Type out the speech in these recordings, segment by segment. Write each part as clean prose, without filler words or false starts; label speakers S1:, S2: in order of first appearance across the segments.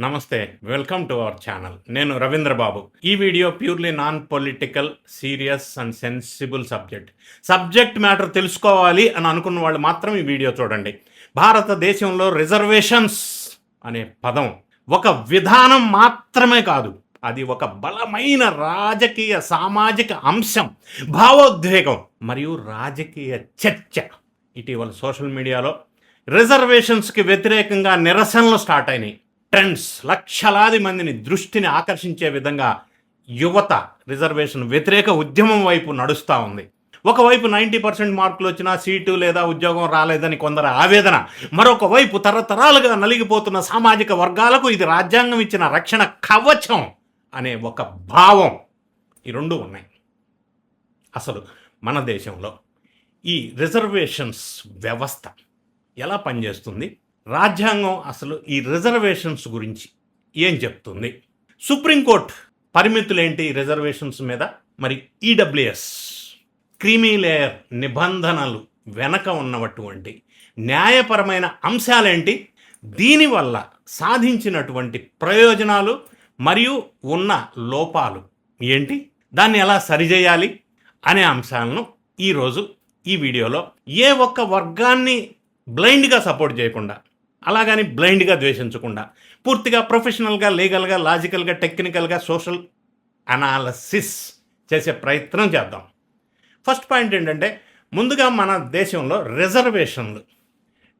S1: నమస్తే. Welcome to our channel. నేను రవీంద్ర బాబు. ఈ video purely non political, serious and sensible subject matter తెలుసుకోవాలి అని అనుకున్న వాళ్ళు మాత్రం ఈ వీడియో చూడండి. భారతదేశంలో రిజర్వేషన్స్ అనే పదం ఒక విధానం మాత్రమే కాదు. అది ఒక బలమైన రాజకీయ, సామాజిక అంశం, భావోద్వేగం మరియు రాజకీయ చర్చ. ఇటీవల సోషల్ మీడియాలో రిజర్వేషన్స్‌కి వ్యతిరేకంగా నిరసనలు స్టార్ట్ అయినాయి. ట్రెండ్స్ లక్షలాది మందిని దృష్టిని ఆకర్షించే విధంగా యువత రిజర్వేషన్ వ్యతిరేక ఉద్యమం వైపు నడుస్తూ ఉంది. ఒకవైపు 90% మార్కులు వచ్చినా సీటు లేదా ఉద్యోగం రాలేదని కొందరు ఆవేదన, మరొక వైపు తరతరాలుగా నలిగిపోతున్న సామాజిక వర్గాలకు ఇది రాజ్యాంగం ఇచ్చిన రక్షణ కవచం అనే ఒక భావం. ఈ రెండు ఉన్నాయి. అసలు మన దేశంలో ఈ రిజర్వేషన్స్ వ్యవస్థ ఎలా పనిచేస్తుంది? రాజ్యాంగం అసలు ఈ రిజర్వేషన్స్ గురించి ఏం చెప్తుంది? సుప్రీంకోర్టు పరిమితులేంటి రిజర్వేషన్స్ మీద? మరి ఈడబ్ల్యూఎస్ క్రీమీ లేయర్ నిబంధనలు వెనక ఉన్నటువంటి న్యాయపరమైన అంశాలేంటి? దీనివల్ల సాధించినటువంటి ప్రయోజనాలు మరియు ఉన్న లోపాలు ఏంటి? దాన్ని ఎలా సరిచేయాలి అనే అంశాలను ఈరోజు ఈ వీడియోలో ఏ ఒక్క వర్గాన్ని బ్లైండ్గా సపోర్ట్ చేయకుండా, అలాగని బ్లైండ్గా ద్వేషించకుండా, పూర్తిగా ప్రొఫెషనల్గా, లీగల్గా, లాజికల్గా, టెక్నికల్గా సోషల్ అనాలసిస్ చేసే ప్రయత్నం చేద్దాం. ఫస్ట్ పాయింట్ ఏంటంటే, ముందుగా మన దేశంలో రిజర్వేషన్లు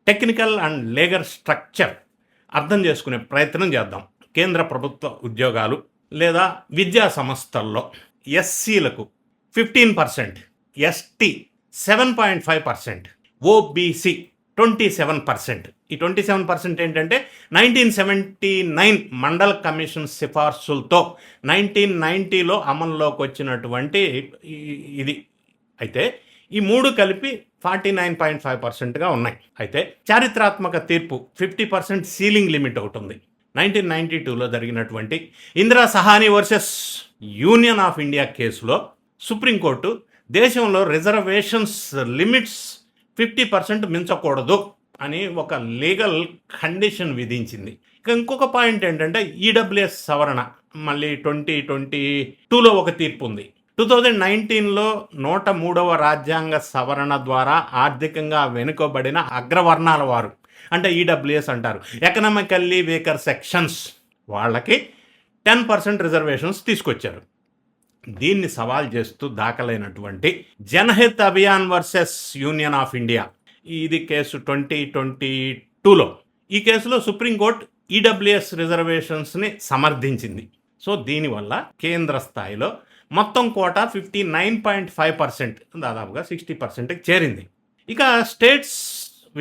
S1: టెక్నికల్ అండ్ లీగల్ స్ట్రక్చర్ అర్థం చేసుకునే ప్రయత్నం చేద్దాం. కేంద్ర ప్రభుత్వ ఉద్యోగాలు లేదా విద్యా సంస్థల్లో ఎస్సీలకు 15%, ఎస్టీ 7.5%, ఓబీసీ 27%. ఈ 27% ఏంటంటే 1979 మండల్ కమిషన్ సిఫార్సులతో 1990లో అమల్లోకి వచ్చినటువంటి ఇది. అయితే ఈ మూడు కలిపి 49.5%గా ఉన్నాయి. అయితే చారిత్రాత్మక తీర్పు 50% సీలింగ్ లిమిట్ ఒకటి ఉంది. 1992లో జరిగినటువంటి Indira Sawhney versus union of India కేసులో సుప్రీంకోర్టు దేశంలో రిజర్వేషన్స్ లిమిట్స్ 50% మించకూడదు అని ఒక లీగల్ కండిషన్ విధించింది. ఇక ఇంకొక పాయింట్ ఏంటంటే ఈడబ్ల్యూఎస్ సవరణ మళ్ళీ 2022లో ఒక తీర్పు ఉంది. 2019లో 103వ రాజ్యాంగ సవరణ ద్వారా ఆర్థికంగా వెనుకబడిన అగ్రవర్ణాల వారు, అంటే ఈడబ్ల్యూఎస్ అంటారు, ఎకనామికల్లీ వీకర్ సెక్షన్స్, వాళ్ళకి 10% రిజర్వేషన్స్ తీసుకొచ్చారు. దీన్ని సవాల్ చేస్తూ దాఖలైనటువంటి Janhit Abhiyan versus union of India, ఇది కేసు 2022లో. ఈ కేసులో సుప్రీంకోర్టు ఈడబ్ల్యూఎస్ రిజర్వేషన్స్ని సమర్థించింది. సో దీనివల్ల కేంద్ర స్థాయిలో మొత్తం కోటా 59.5%, దాదాపుగా 60%కి చేరింది. ఇక స్టేట్స్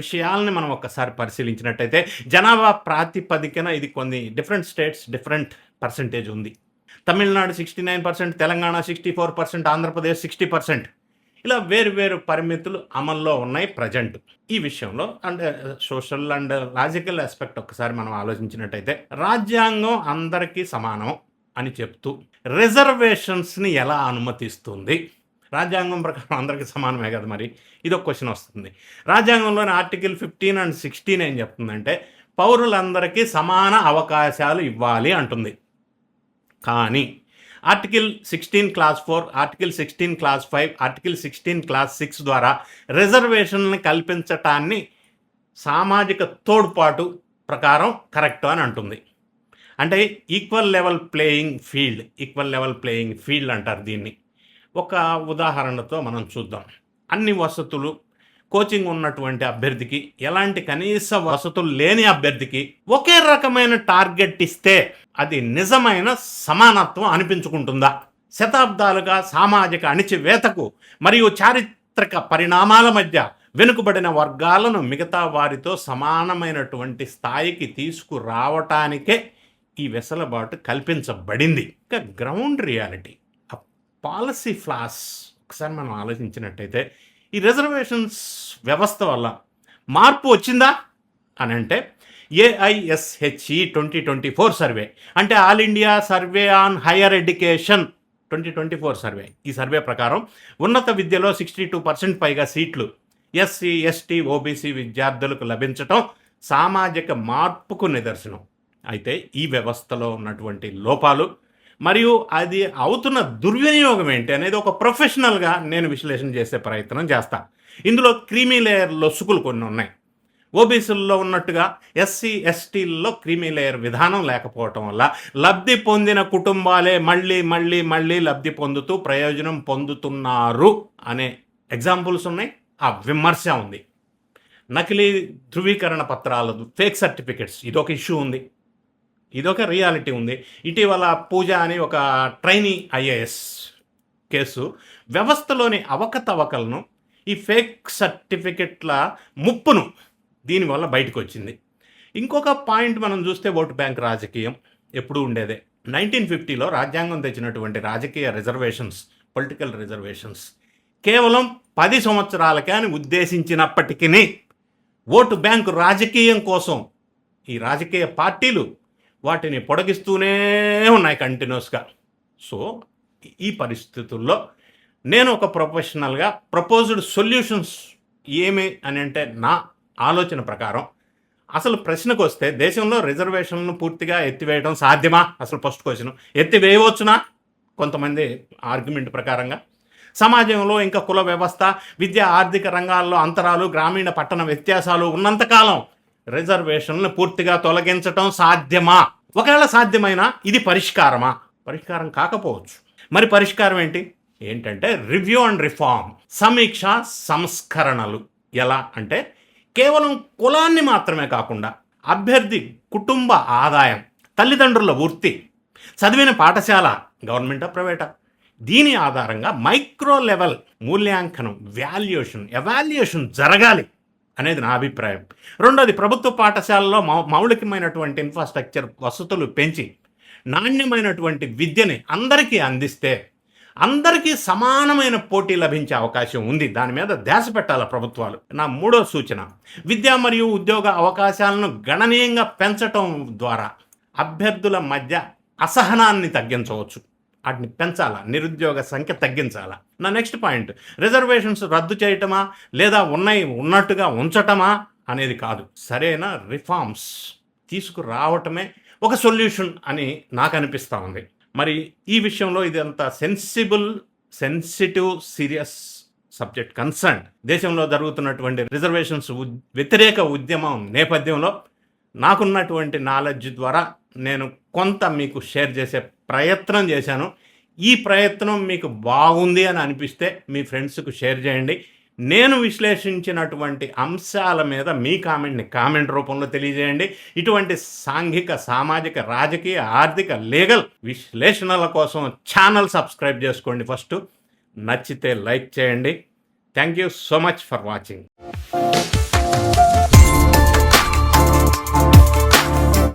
S1: విషయాలని మనం ఒక్కసారి పరిశీలించినట్టయితే జనాభా ప్రాతిపదికన ఇది కొన్ని డిఫరెంట్ స్టేట్స్ డిఫరెంట్ పర్సంటేజ్ ఉంది. తమిళనాడు 69%, తెలంగాణ 64%, ఆంధ్రప్రదేశ్ 60%. ఇలా వేరు పరిమితులు అమల్లో ఉన్నాయి ప్రజెంట్. ఈ విషయంలో అంటే సోషల్ అండ్ లాజికల్ ఆస్పెక్ట్ ఒక్కసారి మనం ఆలోచించినట్టయితే రాజ్యాంగం అందరికీ సమానం అని చెప్తూ రిజర్వేషన్స్ని ఎలా అనుమతిస్తుంది? రాజ్యాంగం ప్రకారం అందరికీ సమానమే కదా. మరి ఇదొక క్వశ్చన్ వస్తుంది. రాజ్యాంగంలోని ఆర్టికల్ 15 and 16 ఏం చెప్తుందంటే పౌరులందరికీ సమాన అవకాశాలు ఇవ్వాలి అంటుంది. కానీ article 16 class 4, article 16 class 5, article 16 class 6 ద్వారా రిజర్వేషన్లను కల్పించటాన్ని సామాజిక తోడ్పాటు ప్రకారం కరెక్ట్ అని అంటుంది. అంటే ఈక్వల్ లెవెల్ ప్లేయింగ్ ఫీల్డ్ అంటారు దీన్ని. ఒక ఉదాహరణతో మనం చూద్దాం. అన్ని వసతులు, కోచింగ్ ఉన్నటువంటి అభ్యర్థికి, ఎలాంటి కనీస వసతులు లేని అభ్యర్థికి ఒకే రకమైన టార్గెట్ ఇస్తే అది నిజమైన సమానత్వం అనిపించుకుంటుందా? శతాబ్దాలుగా సామాజిక అణిచివేతకు మరియు చారిత్రక పరిణామాల మధ్య వెనుకబడిన వర్గాలను మిగతా వారితో సమానమైనటువంటి స్థాయికి తీసుకురావటానికే ఈ వెసులుబాటు కల్పించబడింది. ఇక గ్రౌండ్ రియాలిటీ, ఆ పాలసీ ఫ్లాస్ ఒకసారి మనం ఆలోచించినట్టయితే ఈ రిజర్వేషన్స్ వ్యవస్థ వల్ల మార్పు వచ్చిందా అని అంటే ఏఐఎస్హెచ్ఈ 2024 సర్వే, అంటే all India survey on higher education 2024 survey, ఈ సర్వే ప్రకారం ఉన్నత విద్యలో 62% పైగా సీట్లు ఎస్సీ, ఎస్టీ, ఓబీసీ విద్యార్థులకు లభించటం సామాజిక మార్పుకు నిదర్శనం. అయితే ఈ వ్యవస్థలో ఉన్నటువంటి లోపాలు మరియు అది అవుతున్న దుర్వినియోగం ఏంటి అనేది ఒక ప్రొఫెషనల్గా నేను విశ్లేషణ చేసే ప్రయత్నం చేస్తా. ఇందులో క్రీమీ లేయర్ లొసుగులు కొన్ని ఉన్నాయి. ఓబీసీల్లో ఉన్నట్టుగా ఎస్సీ ఎస్టీల్లో క్రీమీ లేయర్ విధానం లేకపోవటం వల్ల లబ్ధి పొందిన కుటుంబాలే మళ్ళీ మళ్ళీ మళ్ళీ లబ్ధి పొందుతూ ప్రయోజనం పొందుతున్నారు అనే ఎగ్జాంపుల్స్ ఉన్నాయి. ఆ విమర్శ ఉంది. నకిలీ ధృవీకరణ పత్రాలు, ఫేక్ సర్టిఫికెట్స్, ఇదొక ఇష్యూ ఉంది, ఇదొక రియాలిటీ ఉంది. ఇటీవల పూజ అని ఒక ట్రైనీ ఐఏఎస్ కేసు వ్యవస్థలోని అవకతవకలను, ఈ ఫేక్ సర్టిఫికెట్ల ముప్పును దీనివల్ల బయటకు వచ్చింది. ఇంకొక పాయింట్ మనం చూస్తే ఓటు బ్యాంక్ రాజకీయం ఎప్పుడూ ఉండేదే. 1950లో రాజ్యాంగం తెచ్చినటువంటి రాజకీయ రిజర్వేషన్స్, పొలిటికల్ రిజర్వేషన్స్ కేవలం 10 సంవత్సరాలకే అని ఉద్దేశించినప్పటికీ ఓటు బ్యాంకు రాజకీయం కోసం ఈ రాజకీయ పార్టీలు వాటిని పొడిగిస్తూనే ఉన్నాయి కంటిన్యూస్గా. సో ఈ పరిస్థితుల్లో నేను ఒక ప్రొఫెషనల్గా ప్రపోజ్డ్ సొల్యూషన్స్ ఏమి అని అంటే, నా ఆలోచన ప్రకారం అసలు ప్రశ్నకు వస్తే దేశంలో రిజర్వేషన్లను పూర్తిగా ఎత్తివేయడం సాధ్యమా? అసలు ఫస్ట్ క్వశ్చన్, ఎత్తివేయవచ్చునా? కొంతమంది ఆర్గ్యుమెంట్ ప్రకారంగా సమాజంలో ఇంకా కుల వ్యవస్థ, విద్య, ఆర్థిక రంగాల్లో అంతరాలు, గ్రామీణ పట్టణ వ్యత్యాసాలు ఉన్నంతకాలం రిజర్వేషన్లను పూర్తిగా తొలగించటం సాధ్యమా? ఒకవేళ సాధ్యమైనా ఇది పరిష్కారమా? పరిష్కారం కాకపోవచ్చు. మరి పరిష్కారం ఏంటంటే రివ్యూ అండ్ రిఫార్మ్, సమీక్ష, సంస్కరణలు. ఎలా అంటే కేవలం కులాన్ని మాత్రమే కాకుండా అభ్యర్థి కుటుంబ ఆదాయం, తల్లిదండ్రుల వృత్తి, చదివిన పాఠశాల గవర్నమెంటా ప్రైవేటా, దీని ఆధారంగా మైక్రో లెవెల్ మూల్యాంకనం, ఎవాల్యుయేషన్ జరగాలి అనేది నా అభిప్రాయం. రెండోది, ప్రభుత్వ పాఠశాలలో మౌలికమైనటువంటి ఇన్ఫ్రాస్ట్రక్చర్ వసతులు పెంచి నాణ్యమైనటువంటి విద్యని అందరికీ అందిస్తే అందరికీ సమానమైన పోటీ లభించే అవకాశం ఉంది. దాని మీద ధ్యాస పెట్టాలి ప్రభుత్వాలు. నా మూడో సూచన, విద్య మరియు ఉద్యోగ అవకాశాలను గణనీయంగా పెంచటం ద్వారా అభ్యర్థుల మధ్య అసహనాన్ని తగ్గించవచ్చు. వాటిని పెంచాలా, నిరుద్యోగ సంఖ్య తగ్గించాలా. నా నెక్స్ట్ పాయింట్, రిజర్వేషన్స్ రద్దు చేయటమా లేదా ఉన్నట్టుగా ఉంచటమా అనేది కాదు, సరైన రిఫార్మ్స్ తీసుకురావటమే ఒక సొల్యూషన్ అని నాకు అనిపిస్తూ ఉంది. మరి ఈ విషయంలో ఇది అంత సెన్సిటివ్, సీరియస్ సబ్జెక్ట్ కన్సర్న్. దేశంలో జరుగుతున్నటువంటి రిజర్వేషన్స్ వ్యతిరేక ఉద్యమం నేపథ్యంలో నాకున్నటువంటి నాలెడ్జ్ ద్వారా నేను కొంత మీకు షేర్ చేసే ప్రయత్నం చేశాను. ఈ ప్రయత్నం మీకు బాగుంది అని అనిపిస్తే మీ ఫ్రెండ్స్కు షేర్ చేయండి. నేను విశ్లేషించినటువంటి అంశాల మీద మీ కామెంట్ రూపంలో తెలియజేయండి. ఇటువంటి సాంఘిక, సామాజిక, రాజకీయ, ఆర్థిక, లీగల్ విశ్లేషణల కోసం ఛానల్ సబ్స్క్రైబ్ చేసుకోండి. ఫస్ట్ నచ్చితే లైక్ చేయండి. Thank you so much for watching.